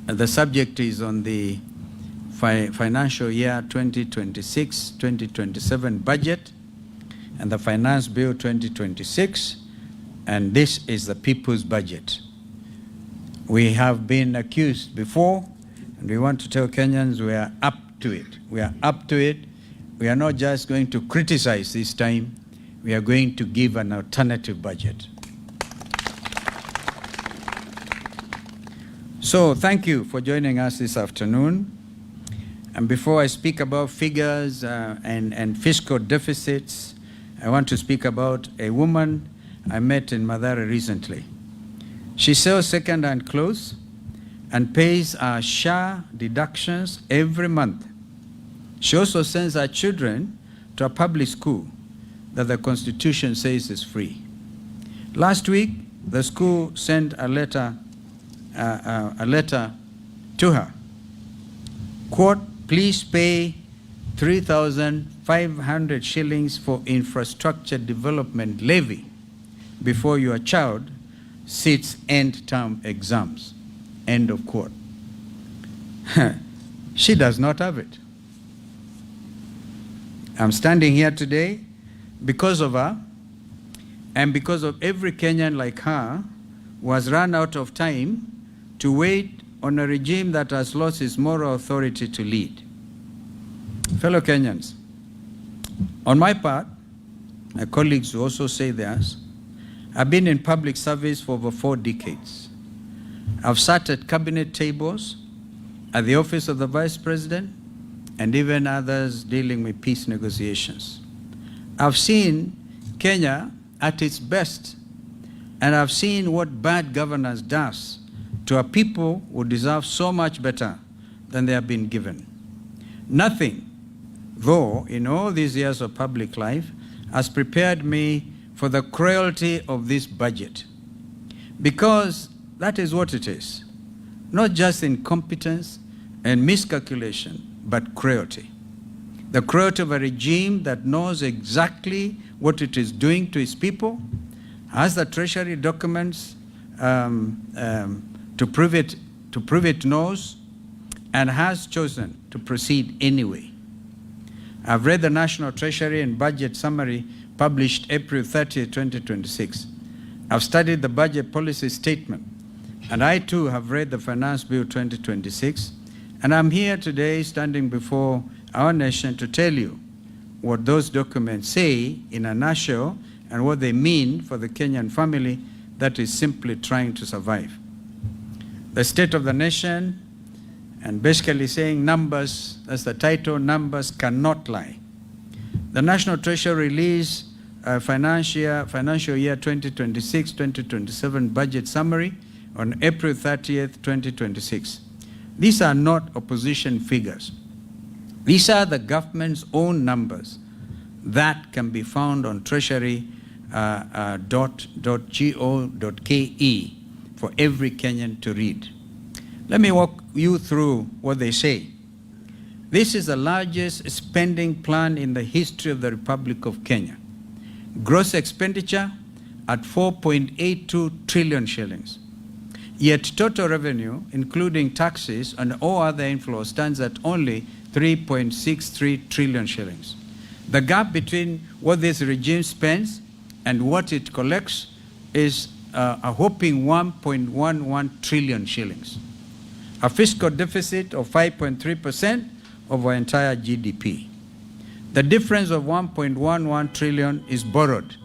The subject is on the financial year 2026-2027 budget and the Finance Bill 2026, and this is the people's budget. We have been accused before, and we want to tell Kenyans we are up to it. We are up to it. We are not just going to criticize this time, we are going to give an alternative budget. So thank you for joining us this afternoon. And before I speak about figures and fiscal deficits, I want to speak about a woman I met in Mathare recently. She sells second-hand clothes and pays her SHA deductions every month. She also sends her children to a public school that the Constitution says is free. Last week, the school sent a letter to her. Quote, please pay 3,500 shillings for infrastructure development levy before your child sits end-term exams. End of quote. She does not have it. I'm standing here today because of her and because of every Kenyan like her who has run out of time to wait on a regime that has lost its moral authority to lead. Fellow Kenyans, on my part, my colleagues who also say theirs, I've been in public service for over 4 decades. I've sat at cabinet tables, at the office of the Vice President, and even others dealing with peace negotiations. I've seen Kenya at its best, and I've seen what bad governance does to a people who deserve so much better than they have been given. Nothing, though, in all these years of public life, has prepared me for the cruelty of this budget. Because that is what it is. Not just incompetence and miscalculation, but cruelty. The cruelty of a regime that knows exactly what it is doing to its people, has the treasury documents to prove it knows, and has chosen to proceed anyway. I've read the National Treasury and Budget Summary published April 30, 2026. I've studied the budget policy statement, and I too have read the Finance Bill 2026, and I'm here today standing before our nation to tell you what those documents say in a nutshell and what they mean for the Kenyan family that is simply trying to survive. The state of the nation, and basically saying numbers, that's the title, numbers cannot lie. The National Treasury released financial year 2026-2027 budget summary on April 30th, 2026. These are not opposition figures. These are the government's own numbers that can be found on treasury.go.ke for every Kenyan to read. Let me walk you through what they say. This is the largest spending plan in the history of the Republic of Kenya. Gross expenditure at 4.82 trillion shillings. Yet total revenue, including taxes and all other inflows, stands at only 3.63 trillion shillings. The gap between what this regime spends and what it collects is a whopping 1.11 trillion shillings. A fiscal deficit of 5.3% of our entire GDP. The difference of 1.11 trillion is borrowed.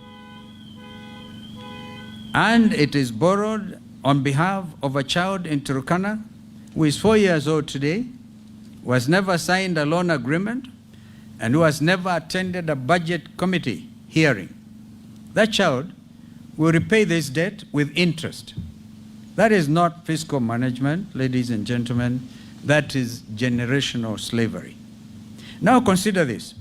And it is borrowed on behalf of a child in Turkana who is 4 years old today, who has never signed a loan agreement, and who has never attended a budget committee hearing. That child will repay this debt with interest. That is not fiscal management, ladies and gentlemen. That is generational slavery. Now consider this.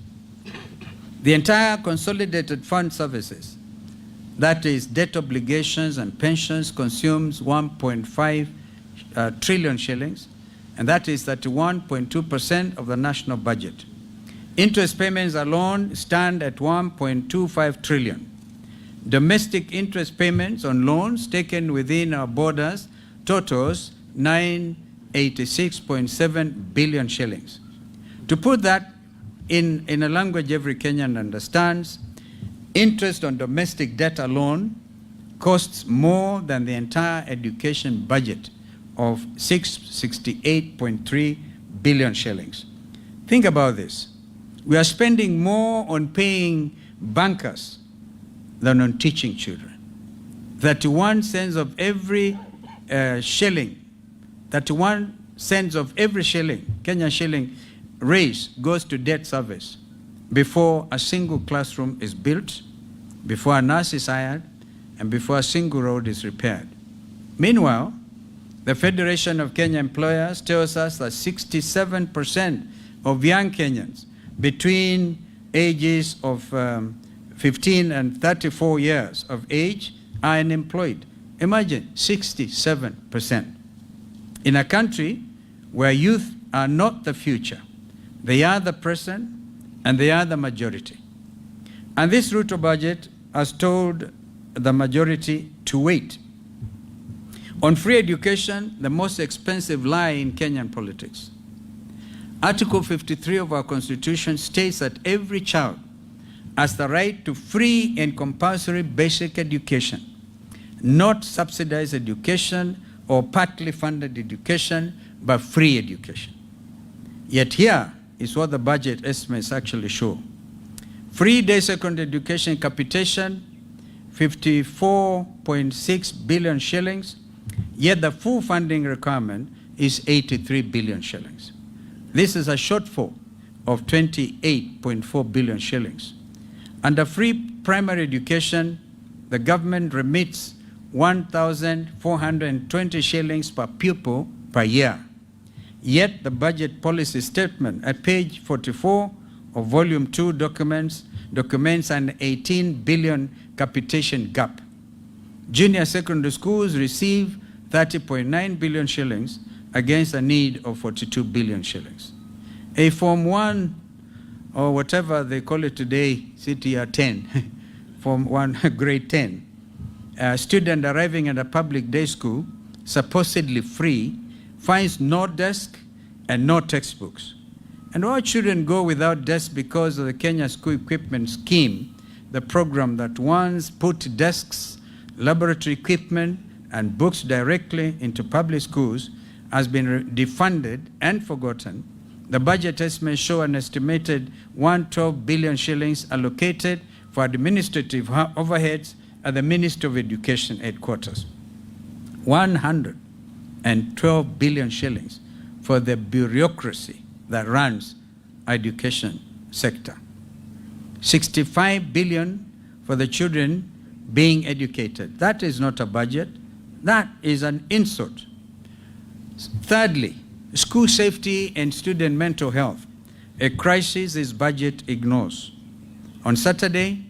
The entire consolidated fund services, that is debt obligations and pensions, consumes 1.5 trillion shillings, and that is 31.2% of the national budget. Interest payments alone stand at 1.25 trillion. Domestic interest payments on loans taken within our borders totals 9 86.7 billion shillings. To put that in a language every Kenyan understands, interest on domestic debt alone costs more than the entire education budget of 668.3 billion shillings. Think about this. We are spending more on paying bankers than on teaching children. 31 cents of every shilling, 31 cents of every shilling, Kenyan shilling raised goes to debt service before a single classroom is built, before a nurse is hired, and before a single road is repaired. Meanwhile, the Federation of Kenya Employers tells us that 67% of young Kenyans between ages of 15 and 34 years of age are unemployed. Imagine, 67%. In a country where youth are not the future, they are the present and they are the majority. And this Ruto budget has told the majority to wait. On free education, the most expensive lie in Kenyan politics. Article 53 of our Constitution states that every child has the right to free and compulsory basic education, not subsidized education or partly funded education, but free education. Yet here is what the budget estimates actually show. Free day secondary education capitation, 54.6 billion shillings, yet the full funding requirement is 83 billion shillings. This is a shortfall of 28.4 billion shillings. Under free primary education, the government remits 1,420 shillings per pupil per year. Yet the budget policy statement at page 44 of volume 2 documents an 18 billion capitation gap. Junior secondary schools receive 30.9 billion shillings against a need of 42 billion shillings. A Form 1, or whatever they call it today, CTR 10, Form 1, grade 10, a student arriving at a public day school, supposedly free, finds no desk and no textbooks. And all children go without desks because of the Kenya School Equipment Scheme, the program that once put desks, laboratory equipment, and books directly into public schools has been defunded and forgotten. The budget estimates show an estimated 112 billion shillings allocated for administrative overheads at the Ministry of Education headquarters. 112 billion shillings for the bureaucracy that runs education sector. 65 billion for the children being educated. That is not a budget. That is an insult. Thirdly, school safety and student mental health, a crisis this budget ignores. On Saturday,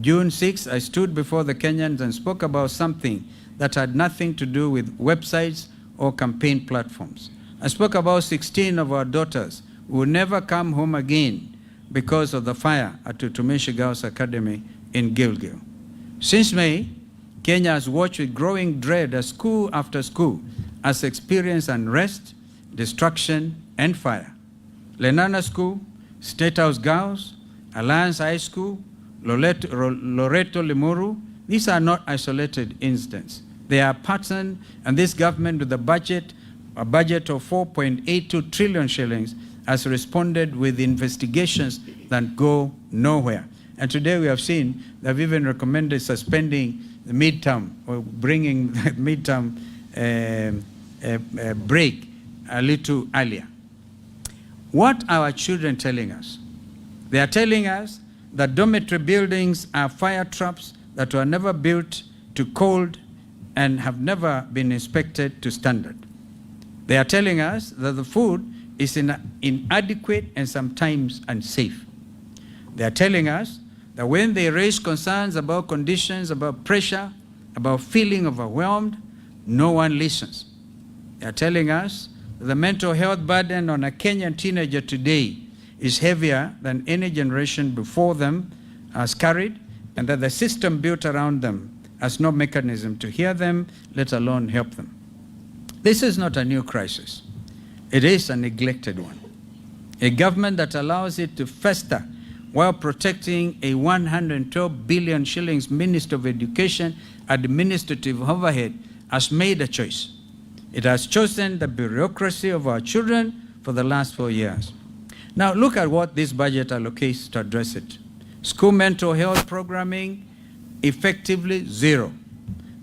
June 6th, I stood before the Kenyans and spoke about something that had nothing to do with websites or campaign platforms. I spoke about 16 of our daughters who will never come home again because of the fire at Tutumishi Girls Academy in Gilgil. Since May, Kenya has watched with growing dread as school after school has experienced unrest, destruction, and fire. Lenana School, State House Girls, Alliance High School, Loreto Limuru, these are not isolated incidents. They are patterned, and this government with a budget of 4.82 trillion shillings has responded with investigations that go nowhere. And today we have seen they've even recommended suspending the midterm or bringing the midterm break a little earlier. What are our children telling us? They are telling us that dormitory buildings are fire traps that were never built to code and have never been inspected to standard. They are telling us that the food is inadequate and sometimes unsafe. They are telling us that when they raise concerns about conditions, about pressure, about feeling overwhelmed, no one listens. They are telling us that the mental health burden on a Kenyan teenager today is heavier than any generation before them has carried, and that the system built around them has no mechanism to hear them, let alone help them. This is not a new crisis. It is a neglected one. A government that allows it to fester while protecting a 112 billion shillings Minister of Education administrative overhead has made a choice. It has chosen the bureaucracy of our children for the last 4 years. Now look at what this budget allocates to address it. School mental health programming, effectively zero.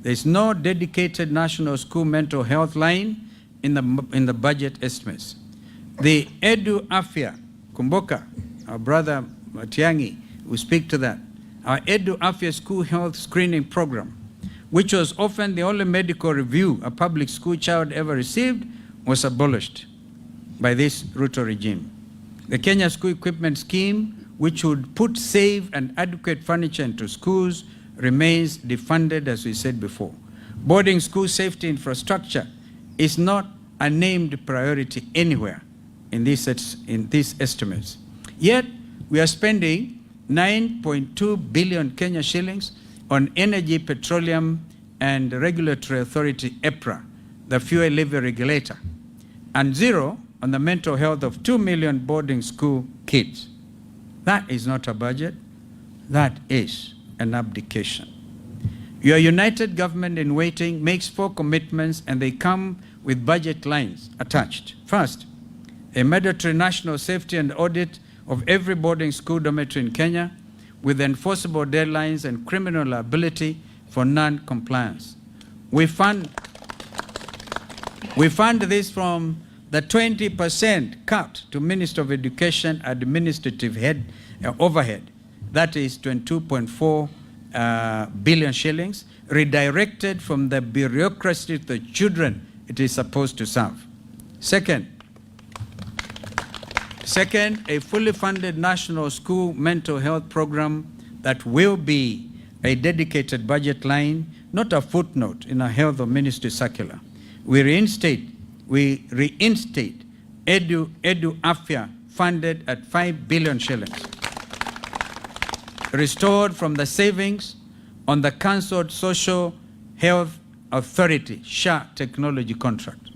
There's no dedicated national school mental health line in the budget estimates. The Edu Afya, Kumboka, our brother Matiangi, will speak to that. Our Edu Afya school health screening program, which was often the only medical review a public school child ever received, was abolished by this Ruto regime. The Kenya School Equipment Scheme, which would put safe and adequate furniture into schools, remains defunded, as we said before. Boarding school safety infrastructure is not a named priority anywhere in these estimates. Yet, we are spending 9.2 billion Kenya shillings on Energy, Petroleum and Regulatory Authority, EPRA, the fuel levy regulator, and zero on the mental health of 2 million boarding school kids. That is not a budget. That is an abdication. Your united government in waiting makes 4 commitments, and they come with budget lines attached. First, a mandatory national safety and audit of every boarding school dormitory in Kenya with enforceable deadlines and criminal liability for non-compliance. We fund this from the 20% cut to Minister of Education administrative overhead, that is 22.4 billion shillings, redirected from the bureaucracy to the children it is supposed to serve. Second, a fully funded national school mental health program that will be a dedicated budget line, not a footnote in a health ministry circular. We reinstate Edu Afya funded at 5 billion shillings, restored from the savings on the cancelled Social Health Authority, SHA technology contract.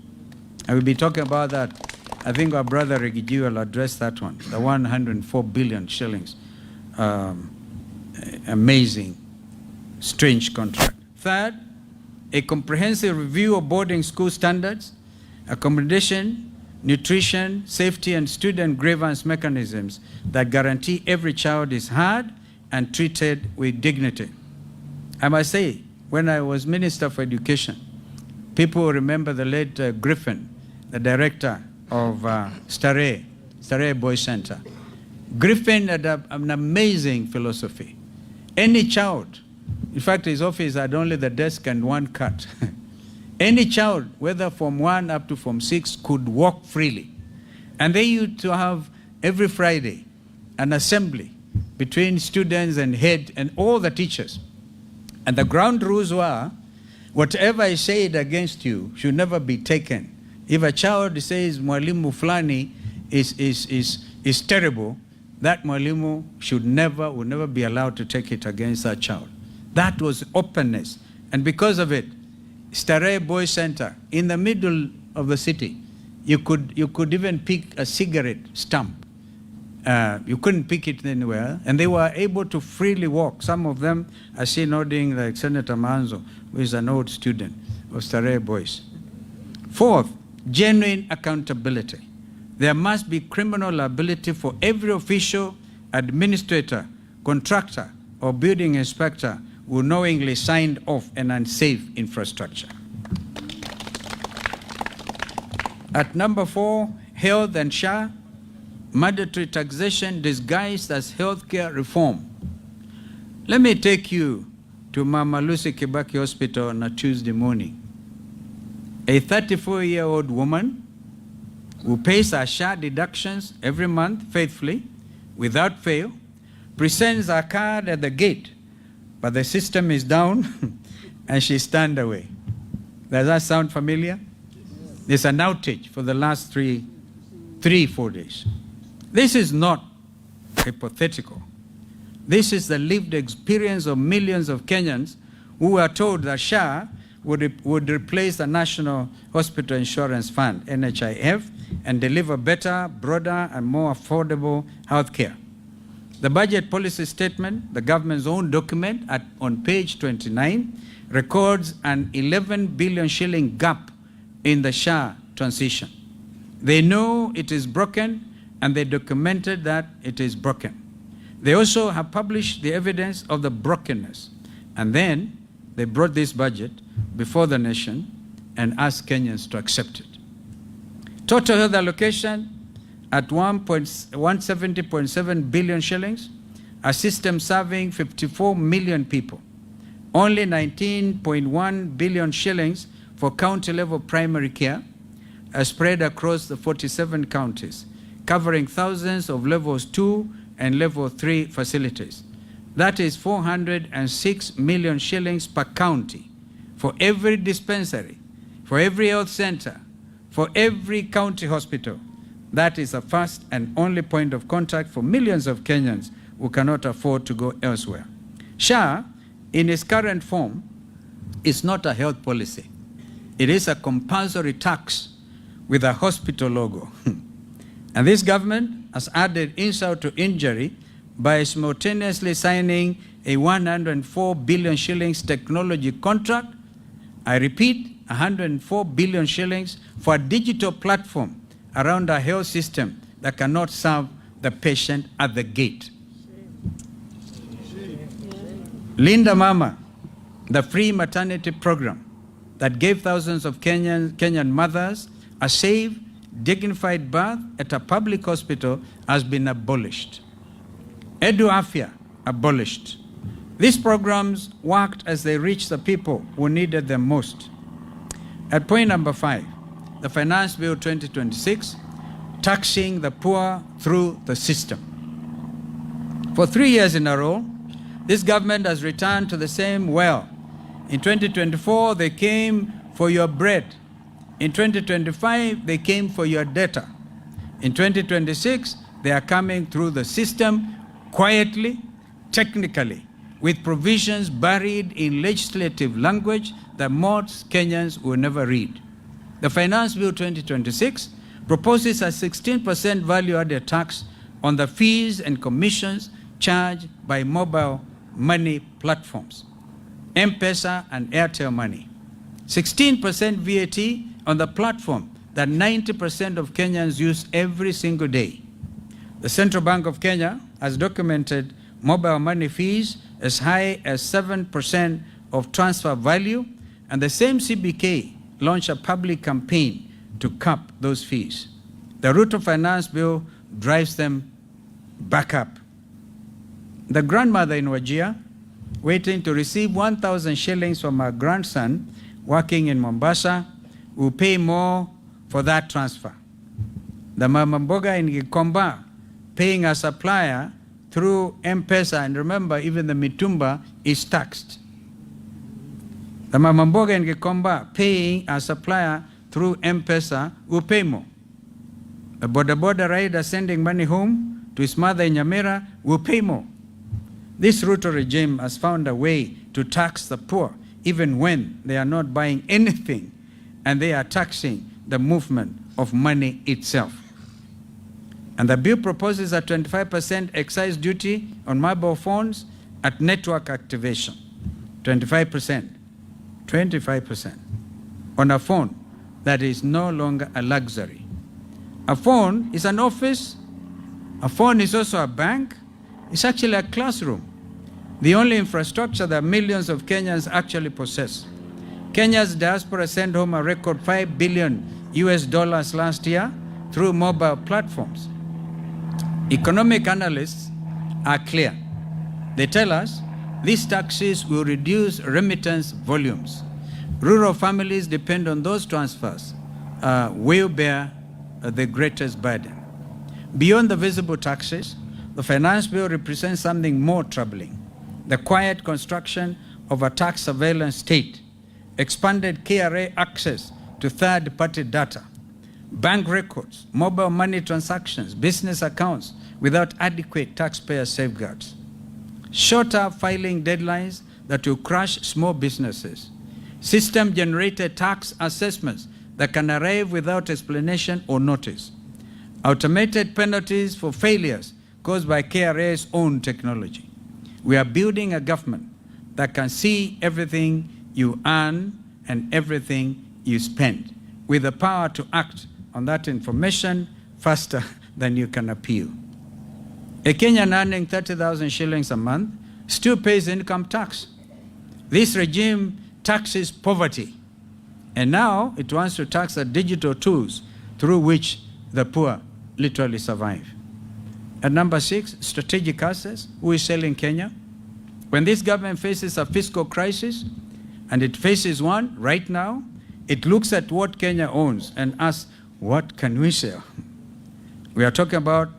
I will be talking about that. I think our brother Rigathi will address that one, the 104 billion shillings. Amazing, strange contract. Third, a comprehensive review of boarding school standards, accommodation, nutrition, safety, and student grievance mechanisms that guarantee every child is heard and treated with dignity. I must say, when I was Minister for Education, people remember the late Griffin, the director of Starehe Boys Center. Griffin had an amazing philosophy. Any child, in fact, his office had only the desk and one cut. Any child, whether from 1 up to from 6, could walk freely. And they used to have every Friday an assembly between students and head and all the teachers. And the ground rules were, whatever is said against you should never be taken. If a child says mwalimu fulani is terrible, that mwalimu would never be allowed to take it against that child. That was openness. And because of it, Starehe Boys Center, in the middle of the city, you could even pick a cigarette stump. You couldn't pick it anywhere, and they were able to freely walk. Some of them, I see nodding, like Senator Manzo, who is an old student of Starehe Boys. Fourth, genuine accountability. There must be criminal liability for every official, administrator, contractor, or building inspector who knowingly signed off an unsafe infrastructure. At number 4, health and SHA, mandatory taxation disguised as healthcare reform. Let me take you to Mama Lucy Kibaki Hospital on a Tuesday morning. A 34-year-old woman who pays her SHA deductions every month faithfully, without fail, presents her card at the gate, but the system is down and she's turned away. Does that sound familiar? There's an outage for the last 4 days. This is not hypothetical. This is the lived experience of millions of Kenyans who were told that SHA would replace the National Hospital Insurance Fund, NHIF, and deliver better, broader, and more affordable health care. The budget policy statement, the government's own document on page 29, records an 11 billion shilling gap in the SHA transition. They know it is broken, and they documented that it is broken. They also have published the evidence of the brokenness. And then they brought this budget before the nation and asked Kenyans to accept it. Total health allocation at 170.7 billion shillings, a system serving 54 million people. Only 19.1 billion shillings for county-level primary care are spread across the 47 counties, covering thousands of levels 2 and level 3 facilities. That is 406 million shillings per county for every dispensary, for every health center, for every county hospital. That is the first and only point of contact for millions of Kenyans who cannot afford to go elsewhere. SHA, in its current form, is not a health policy. It is a compulsory tax with a hospital logo. And this government has added insult to injury by simultaneously signing a 104 billion shillings technology contract. I repeat, 104 billion shillings for a digital platform around a health system that cannot serve the patient at the gate. Linda Mama, the free maternity program that gave thousands of Kenyan mothers a safe, dignified birth at a public hospital, has been abolished. Edu Afya, abolished. These programs worked as they reached the people who needed them most. At point number 5, the Finance Bill 2026, taxing the poor through the system. For 3 years in a row, this government has returned to the same well. In 2024, they came for your bread. In 2025, they came for your data. In 2026, they are coming through the system quietly, technically, with provisions buried in legislative language that most Kenyans will never read. The Finance Bill 2026 proposes a 16% value-added tax on the fees and commissions charged by mobile money platforms, M-Pesa and Airtel Money. 16% VAT on the platform that 90% of Kenyans use every single day. The Central Bank of Kenya has documented mobile money fees as high as 7% of transfer value, and the same CBK launched a public campaign to cap those fees. The Ruto Finance Bill drives them back up. The grandmother in Wajir, waiting to receive 1,000 shillings from her grandson working in Mombasa, will pay more for that transfer. The Mama Mboga in Gikomba, paying a supplier through M-Pesa, and remember, even the mitumba is taxed. The Mama Mboga in Gikomba, paying a supplier through M-Pesa, will pay more. The boda rider sending money home to his mother in Nyamira will pay more. This Ruto regime has found a way to tax the poor, even when they are not buying anything, and they are taxing the movement of money itself. And the bill proposes a 25% excise duty on mobile phones at network activation. 25%. 25% on a phone that is no longer a luxury. A phone is an office. A phone is also a bank. It's actually a classroom. The only infrastructure that millions of Kenyans actually possess. Kenya's diaspora sent home a record $5 billion last year through mobile platforms. Economic analysts are clear. They tell us these taxes will reduce remittance volumes. Rural families depend on those transfers, will bear the greatest burden. Beyond the visible taxes, the Finance Bill represents something more troubling: the quiet construction of a tax surveillance state, expanded KRA access to third-party data, bank records, mobile money transactions, business accounts without adequate taxpayer safeguards, shorter filing deadlines that will crush small businesses, system-generated tax assessments that can arrive without explanation or notice. Automated penalties for failures caused by KRA's own technology. We are building a government that can see everything you earn and everything you spend, with the power to act on that information faster than you can appeal. A Kenyan earning 30,000 shillings a month still pays income tax. This regime taxes poverty, and now it wants to tax the digital tools through which the poor literally survive. At number 6, strategic assets. Who is selling Kenya? When this government faces a fiscal crisis, and it faces one right now, it looks at what Kenya owns and asks, what can we sell? We are talking about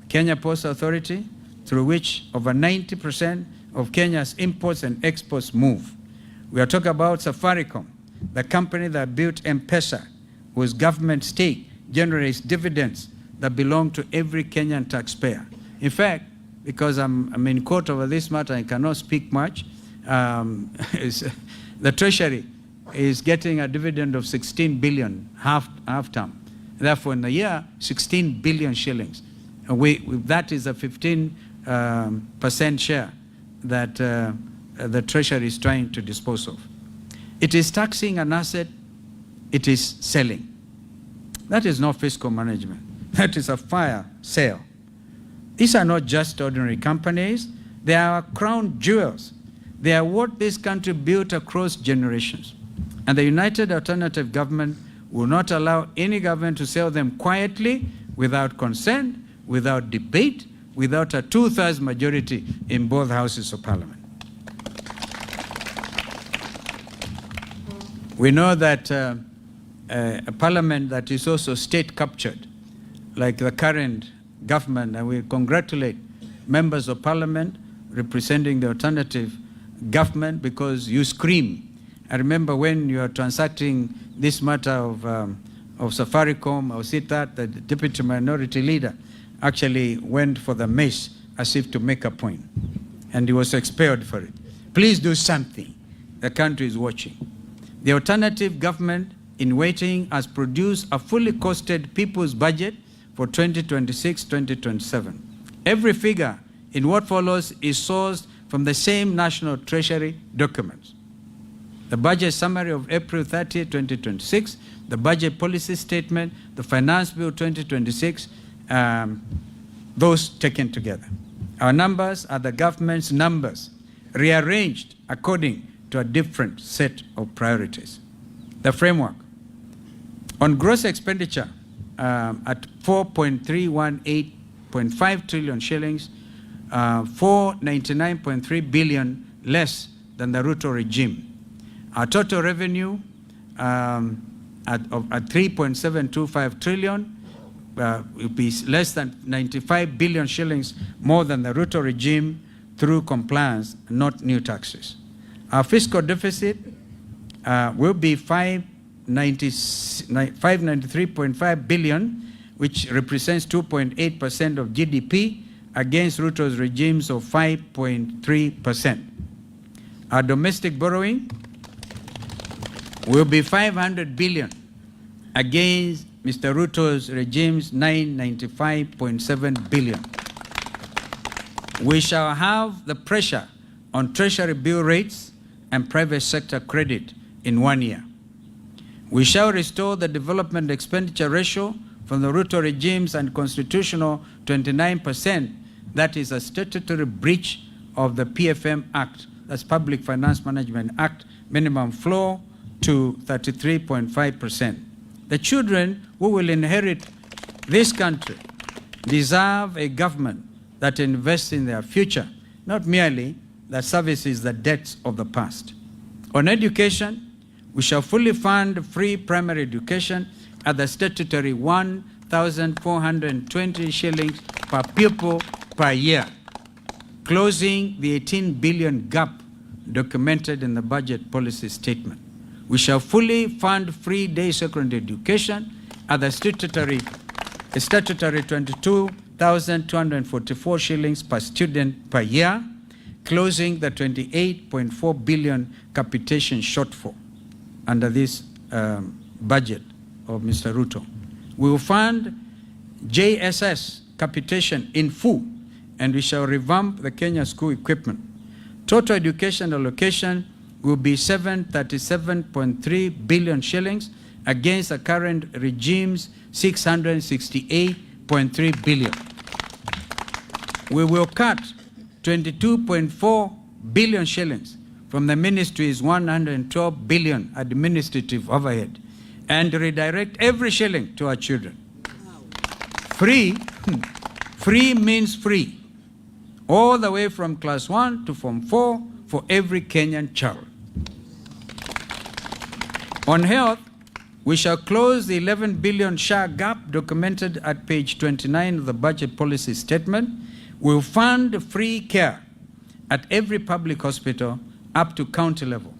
Kenya Post Authority, through which over 90% of Kenya's imports and exports move. We are talking about Safaricom, the company that built M-Pesa, whose government stake generates dividends that belong to every Kenyan taxpayer. In fact, because I'm in court over this matter, I cannot speak much, the Treasury is getting a dividend of 16 billion half term. Therefore, in a year, 16 billion shillings. That is a 15% share that the Treasury is trying to dispose of. It is taxing an asset, it is selling. That is not fiscal management. That is a fire sale. These are not just ordinary companies. They are crown jewels. They are what this country built across generations. And the United Alternative Government will not allow any government to sell them quietly, without consent, without debate, without a 2/3 majority in both houses of Parliament. We know that a parliament that is also state captured, like the current government, and we congratulate members of parliament representing the alternative government, because you scream. I remember when you are transacting this matter of Safaricom or SITAT, the deputy minority leader actually went for the mace as if to make a point, and he was expelled for it. Please do something. The country is watching. The alternative government in waiting has produced a fully costed people's budget for 2026-2027. Every figure in what follows is sourced from the same National Treasury documents. The budget summary of April 30, 2026, the budget policy statement, the Finance Bill 2026, those taken together. Our numbers are the government's numbers, rearranged according to a different set of priorities. The framework. On gross expenditure, at 4.318.5 trillion shillings, 499.3 billion less than the Ruto regime. Our total revenue at 3.725 trillion will be less than 95 billion shillings more than the Ruto regime through compliance, not new taxes. Our fiscal deficit will be 593.5 billion, which represents 2.8% of GDP, against Ruto's regimes of 5.3%. Our domestic borrowing will be 500 billion against Mr. Ruto's regime's 995.7 billion. We shall have the pressure on Treasury bill rates and private sector credit in 1 year. We shall restore the development expenditure ratio from the Ruto regime's unconstitutional 29%. That is a statutory breach of the PFM Act, that's Public Finance Management Act, minimum floor to 33.5%. The children who will inherit this country deserve a government that invests in their future, not merely that services the debts of the past. On education, we shall fully fund free primary education at the statutory 1,420 shillings per pupil per year, closing the 18 billion gap documented in the budget policy statement. We shall fully fund free day secondary education at the statutory 22,244 shillings per student per year, closing the 28.4 billion capitation shortfall under this budget of Mr. Ruto. We will fund JSS capitation in full, and we shall revamp the Kenya school equipment. Total education allocation will be 737.3 billion shillings against the current regime's 668.3 billion. We will cut 22.4 billion shillings from the ministry's 112 billion administrative overhead and redirect every shilling to our children. Free, free means free, all the way from class 1 to form 4 for every Kenyan child. On health, we shall close the 11 billion SHA gap documented at page 29 of the budget policy statement. We'll fund free care at every public hospital up to county level.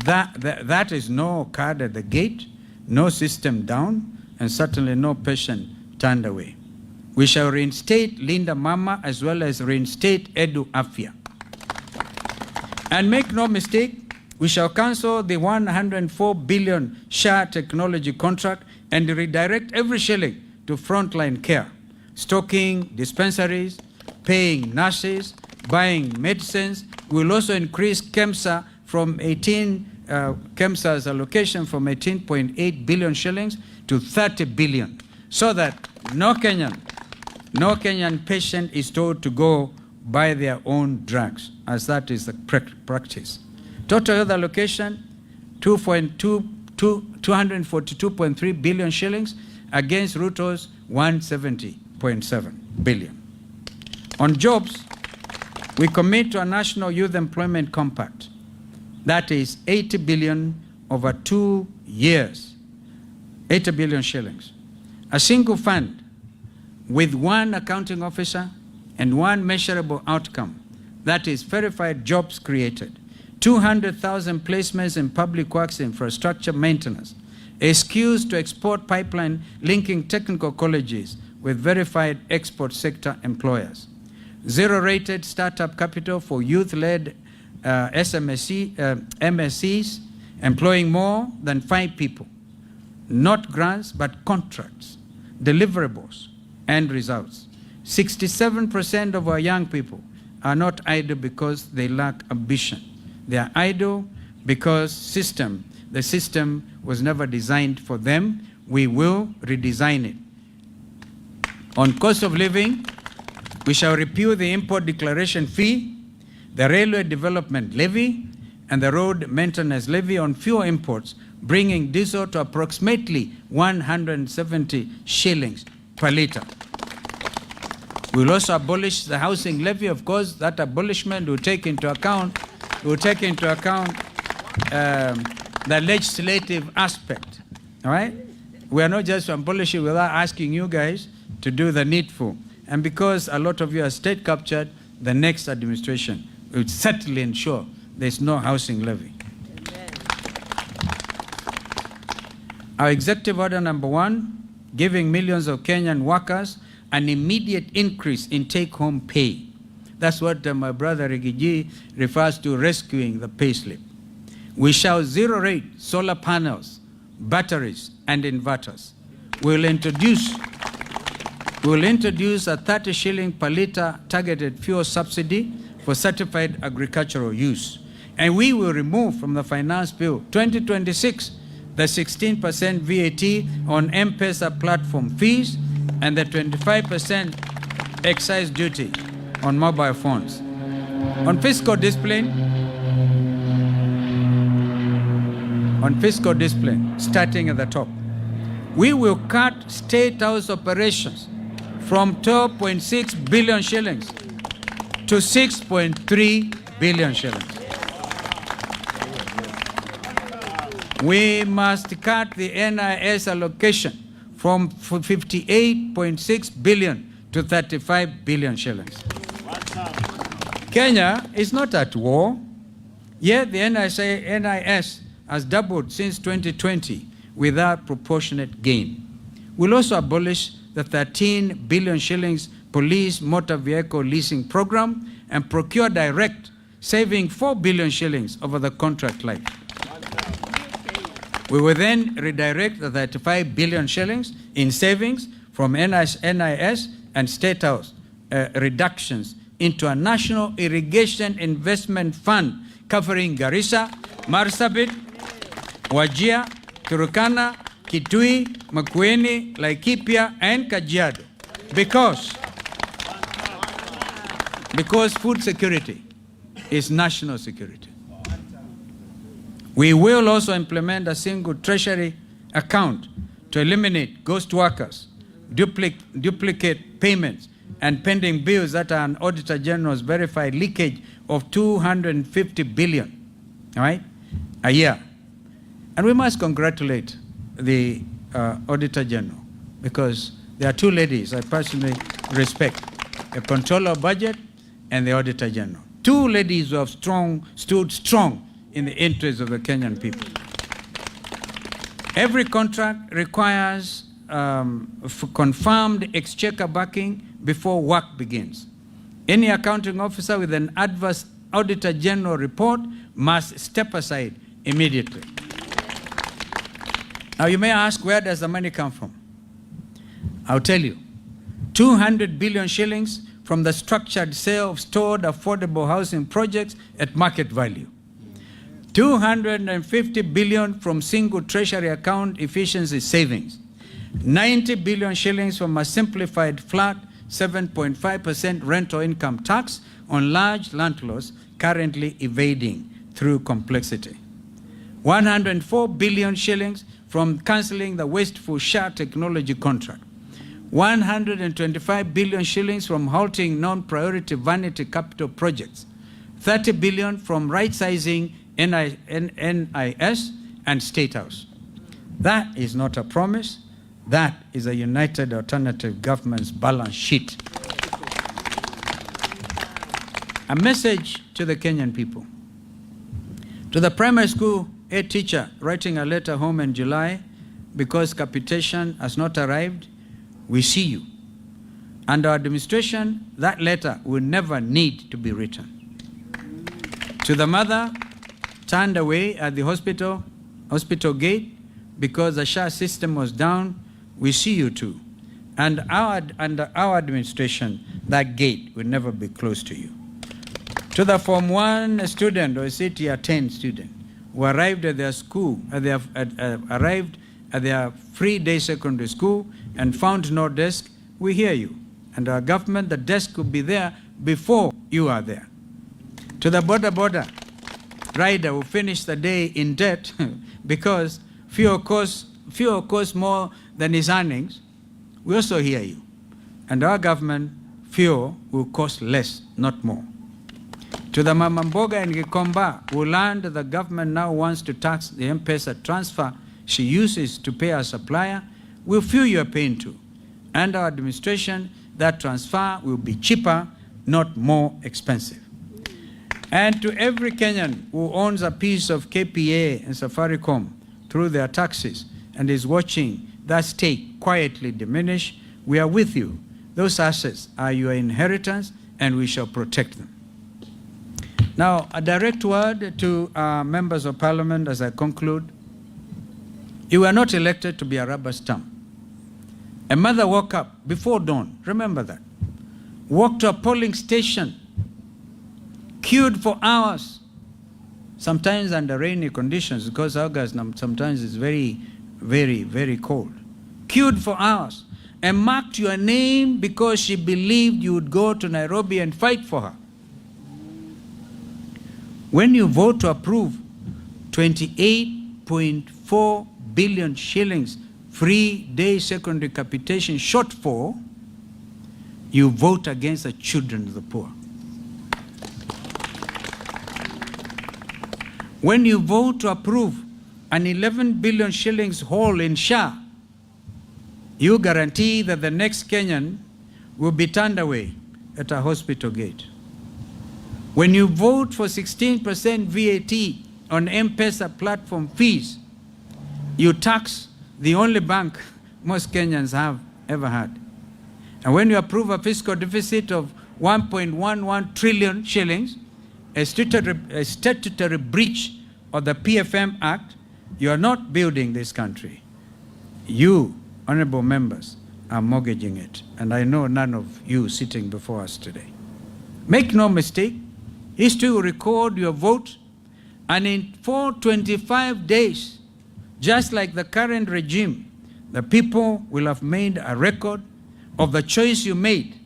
That is no card at the gate, no system down, and certainly no patient turned away. We shall reinstate Linda Mama as well as reinstate Edu Afya. And make no mistake, we shall cancel the 104 billion SHA technology contract and redirect every shilling to frontline care, stocking dispensaries, paying nurses, buying medicines. We'll also increase KEMSA from KEMSA's allocation from 18.8 billion shillings to 30 billion, so that no Kenyan patient is told to go buy their own drugs, as that is the practice. Total health allocation, 242.3 billion shillings against Ruto's 170.7 billion. On jobs, we commit to a national youth employment compact. That is 80 billion over 2 years, 80 billion shillings. A single fund with one accounting officer and one measurable outcome, that is verified jobs created. 200,000 placements in public works infrastructure maintenance, a skills to export pipeline linking technical colleges with verified export sector employers. Zero-rated startup capital for youth-led MSCs employing more than 5 people. Not grants, but contracts, deliverables, and results. 67% of our young people are not idle because they lack ambition. They are idle because the system was never designed for them. We will redesign it. On cost of living, we shall repeal the import declaration fee, the railway development levy, and the road maintenance levy on fuel imports, bringing diesel to approximately 170 shillings per litre. We will also abolish the housing levy. Of course, that abolishment will take into account the legislative aspect. All right? We are not just abolishing without asking you guys to do the needful. And because a lot of you are state captured, the next administration will certainly ensure there's no housing levy. Amen. Our executive order number 1, giving millions of Kenyan workers an immediate increase in take-home pay. That's what my brother Rigathi refers to, rescuing the payslip. We shall zero-rate solar panels, batteries, and inverters. We'll introduce a 30 shilling per litre targeted fuel subsidy for certified agricultural use. And we will remove from the Finance Bill 2026 the 16% VAT on M-Pesa platform fees and the 25% excise duty on mobile phones. On fiscal discipline, starting at the top, we will cut state house operations from 12.6 billion shillings to 6.3 billion shillings. We must cut the NIS allocation from 58.6 billion to 35 billion shillings. Kenya is not at war, yet the NIS has doubled since 2020 without proportionate gain. We'll also abolish the 13 billion shillings police motor vehicle leasing program and procure direct, saving 4 billion shillings over the contract life. We will then redirect the 35 billion shillings in savings from NIS and State House reductions into a national irrigation investment fund covering Garissa, Marsabit, Wajir, Turkana, Kitui, Makueni, Laikipia, and Kajiado. Because food security is national security. We will also implement a single treasury account to eliminate ghost workers, duplicate payments, and pending bills that are an Auditor General's verified leakage of 250 billion, all right, a year. And we must congratulate the Auditor General, because there are two ladies I personally respect, the Controller of Budget and the Auditor General. Two ladies who have stood strong in the interest of the Kenyan people. Every contract requires confirmed exchequer backing before work begins. Any accounting officer with an adverse Auditor General report must step aside immediately. Now you may ask, where does the money come from? I'll tell you. 200 billion shillings from the structured sale of stored affordable housing projects at market value. 250 billion from single treasury account efficiency savings. 90 billion shillings from a simplified flat 7.5% rental income tax on large landlords currently evading through complexity. 104 billion shillings from cancelling the wasteful SHA technology contract. 125 billion shillings from halting non-priority vanity capital projects. 30 billion from right-sizing NIS and State House. That is not a promise. That is a united alternative government's balance sheet. A message to the Kenyan people. To the primary school head teacher writing a letter home in July because capitation has not arrived, we see you. Under administration, that letter will never need to be written. To the mother turned away at the hospital gate because the SHA system was down, we see you too. And under our administration, that gate will never be closed to you. To the Form 1 student or CTR 10 student who arrived at their school, arrived at their free day secondary school and found no desk, we hear you. And our government, the desk will be there before you are there. To the border rider who finished the day in debt because fuel costs more than his earnings, we also hear you. And our government, fuel will cost less, not more. To the Mama Mboga in Gikomba who learned the government now wants to tax the M-Pesa transfer she uses to pay her supplier, we'll feel your pain too. And our administration, that transfer will be cheaper, not more expensive. And to every Kenyan who owns a piece of KPA and Safaricom through their taxes and is watching that stake quietly diminish, we are with you. Those assets are your inheritance and we shall protect them. Now, a direct word to members of parliament as I conclude. You were not elected to be a rubber stamp. A mother woke up before dawn, remember that, walked to a polling station, queued for hours, sometimes under rainy conditions because August sometimes is very, very, very cold. Queued for hours and marked your name because she believed you would go to Nairobi and fight for her. When you vote to approve 28.4 billion shillings free day secondary capitation shortfall, you vote against the children of the poor. When you vote to approve an 11 billion shillings hole in SHA, you guarantee that the next Kenyan will be turned away at a hospital gate. When you vote for 16% VAT on M-Pesa platform fees, you tax the only bank most Kenyans have ever had. And when you approve a fiscal deficit of 1.11 trillion shillings, a statutory breach of the PFM Act, You are not building this country. You, honorable members, are mortgaging it. And I know none of you sitting before us today. Make no mistake, history will record your vote, and in 425 days, just like the current regime, the people will have made a record of the choice you made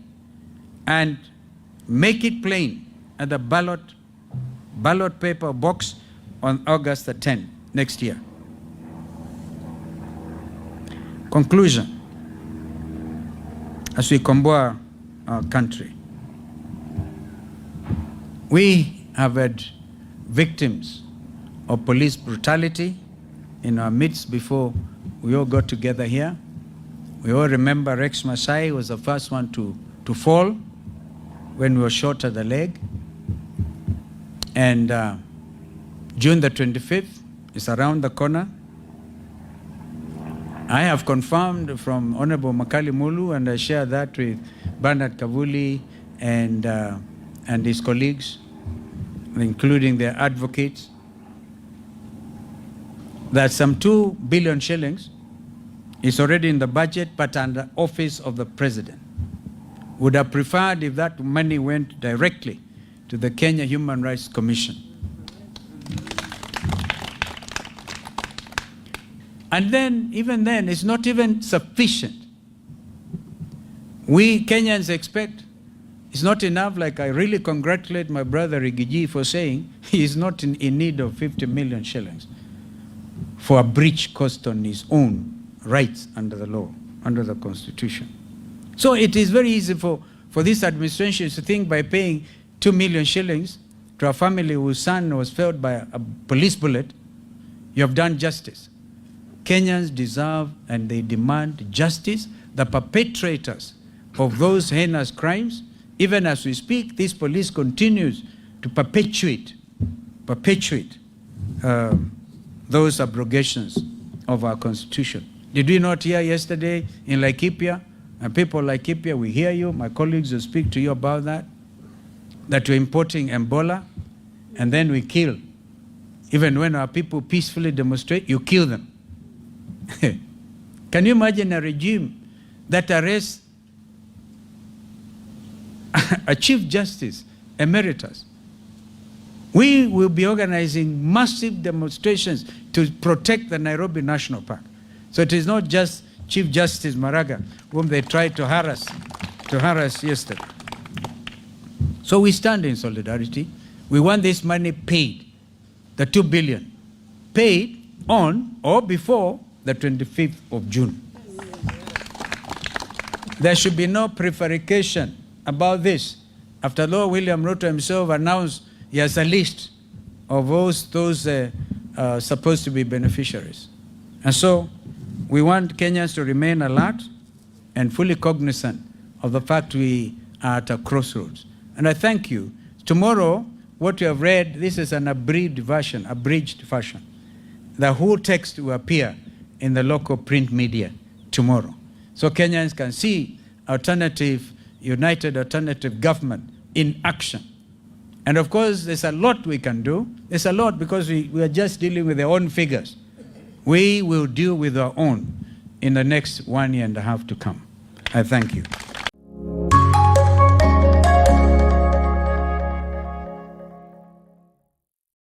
and make it plain at the ballot paper box on August the 10th next year. Conclusion. As we comboa our country, we have had victims of police brutality in our midst before we all got together here. We all remember Rex Masai was the first one to fall when we were shot at the leg. And June the 25th is around the corner. I have confirmed from Honorable Makali Mulu, and I share that with Bernard Kavuli and his colleagues, including their advocates, that some 2 billion shillings is already in the budget, but under office of the president. Would have preferred if that money went directly to the Kenya Human Rights Commission. And then, even then, it's not even sufficient. We Kenyans expect it's not enough. Like, I really congratulate my brother Rigiji for saying he is not in need of 50 million shillings for a breach caused on his own rights under the law, under the Constitution. So it is very easy for this administration to think by paying 2 million shillings to a family whose son was felled by a police bullet, you have done justice. Kenyans deserve and they demand justice. The perpetrators of those heinous crimes, even as we speak, this police continues to perpetuate those abrogations of our Constitution. Did we not hear yesterday in Laikipia, and people like Laikipia, we hear you, my colleagues will speak to you about that we're importing Ebola, and then we kill. Even when our people peacefully demonstrate, you kill them. Can you imagine a regime that arrests a Chief Justice Emeritus? We will be organizing massive demonstrations to protect the Nairobi National Park. So it is not just Chief Justice Maraga, whom they tried to harass yesterday. So we stand in solidarity. We want this money paid, the 2 billion, paid on or before the 25th of June. There should be no prevarication about this. After Lord William Ruto himself announced he has a list of those supposed to be beneficiaries. And so we want Kenyans to remain alert and fully cognizant of the fact we are at a crossroads. And I thank you. Tomorrow, what you have read, this is an abridged version. The whole text will appear in the local print media tomorrow. So Kenyans can see united alternative government in action. And of course, there's a lot we can do. There's a lot because we are just dealing with their own figures. We will deal with our own in the next 1.5 years to come. I thank you.